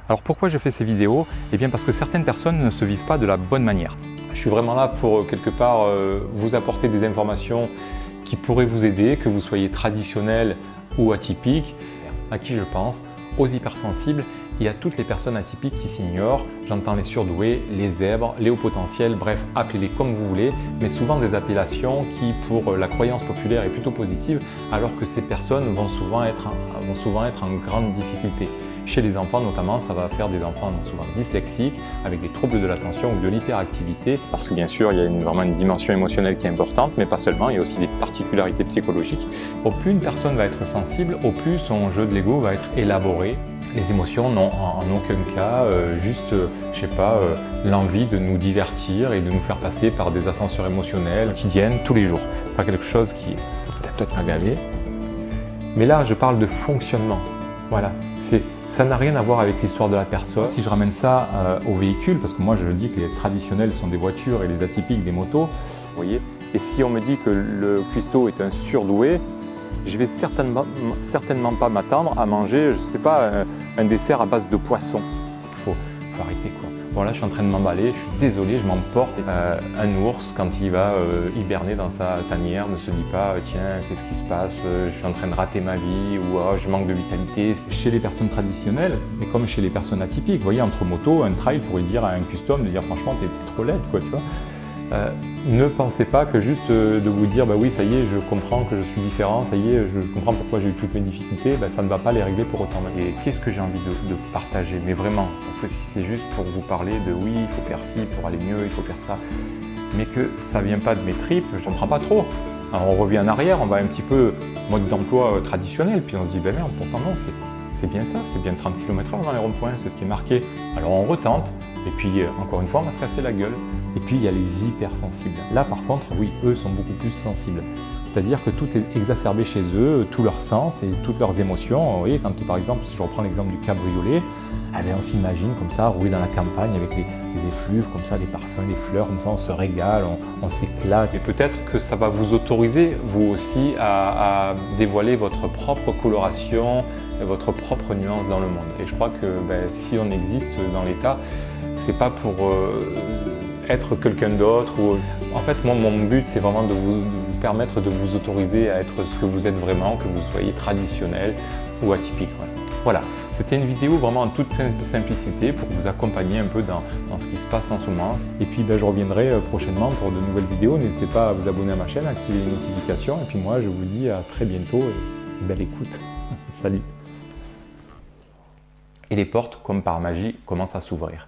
Alors pourquoi je fais ces vidéos? Eh bien parce que certaines personnes ne se vivent pas de la bonne manière. Je suis vraiment là pour quelque part vous apporter des informations qui pourraient vous aider, que vous soyez traditionnel ou atypique. À qui je pense? Aux hypersensibles et à toutes les personnes atypiques qui s'ignorent. J'entends les surdoués, les zèbres, les hauts potentiels, bref, appelez-les comme vous voulez, mais souvent des appellations qui, pour la croyance populaire, est plutôt positive, alors que ces personnes vont souvent être en grande difficulté. Chez les enfants notamment, ça va faire des enfants souvent dyslexiques, avec des troubles de l'attention ou de l'hyperactivité, parce que bien sûr, il y a vraiment une dimension émotionnelle qui est importante, mais pas seulement, il y a aussi des particularités psychologiques. Au plus une personne va être sensible, au plus son jeu de Lego va être élaboré. Les émotions n'ont en aucun cas je sais pas, l'envie de nous divertir et de nous faire passer par des ascenseurs émotionnels quotidiennes tous les jours. C'est pas quelque chose qui peut-être pas gavé. Mais là, je parle de fonctionnement. Voilà, ça n'a rien à voir avec l'histoire de la personne. Si je ramène ça au véhicule, parce que moi je dis que les traditionnels sont des voitures et les atypiques des motos, vous voyez, et si on me dit que le cuistot est un surdoué, je vais certainement pas m'attendre à manger, je sais pas, un dessert à base de poisson. Faut arrêter quoi. Bon là je suis en train de m'emballer, je suis désolé, je m'emporte. Un ours, quand il va hiberner dans sa tanière, ne se dit pas tiens, qu'est-ce qui se passe, je suis en train de rater ma vie ou je manque de vitalité. Chez les personnes traditionnelles, mais comme chez les personnes atypiques, vous voyez, entre motos, un trail pourrait dire à un custom de dire franchement t'es trop laide quoi, tu vois. Ne pensez pas que juste de vous dire bah oui ça y est je comprends que je suis différent, ça y est je comprends pourquoi j'ai eu toutes mes difficultés, ça ne va pas les régler pour autant. Et qu'est-ce que j'ai envie de partager, mais vraiment, parce que si c'est juste pour vous parler de oui il faut faire ci pour aller mieux, il faut faire ça, mais que ça vient pas de mes tripes, je comprends pas trop. Alors on revient en arrière, on va un petit peu mode d'emploi traditionnel, puis on se dit ben merde, pourtant non, c'est bien ça, c'est bien 30 km/h dans les ronds-points, c'est ce qui est marqué. Alors on retente, et puis encore une fois on va se casser la gueule. Et puis il y a les hypersensibles. Là par contre, oui, eux sont beaucoup plus sensibles. C'est-à-dire que tout est exacerbé chez eux, tous leurs sens et toutes leurs émotions. Vous voyez, quand par exemple, si je reprends l'exemple du cabriolet, on s'imagine comme ça, rouler dans la campagne avec les effluves, comme ça, les parfums, les fleurs, comme ça on se régale, on s'éclate. Et peut-être que ça va vous autoriser, vous aussi, à dévoiler votre propre coloration, votre propre nuance dans le monde. Et je crois que si on existe dans l'état, c'est pas pour être quelqu'un d'autre. En fait, moi, mon but, c'est vraiment de vous permettre de vous autoriser à être ce que vous êtes vraiment, que vous soyez traditionnel ou atypique. Voilà, c'était une vidéo vraiment en toute simplicité pour vous accompagner un peu dans ce qui se passe en ce moment. Et puis, je reviendrai prochainement pour de nouvelles vidéos. N'hésitez pas à vous abonner à ma chaîne, à activer les notifications. Et puis moi, je vous dis à très bientôt et belle écoute. Salut. Et les portes, comme par magie, commencent à s'ouvrir.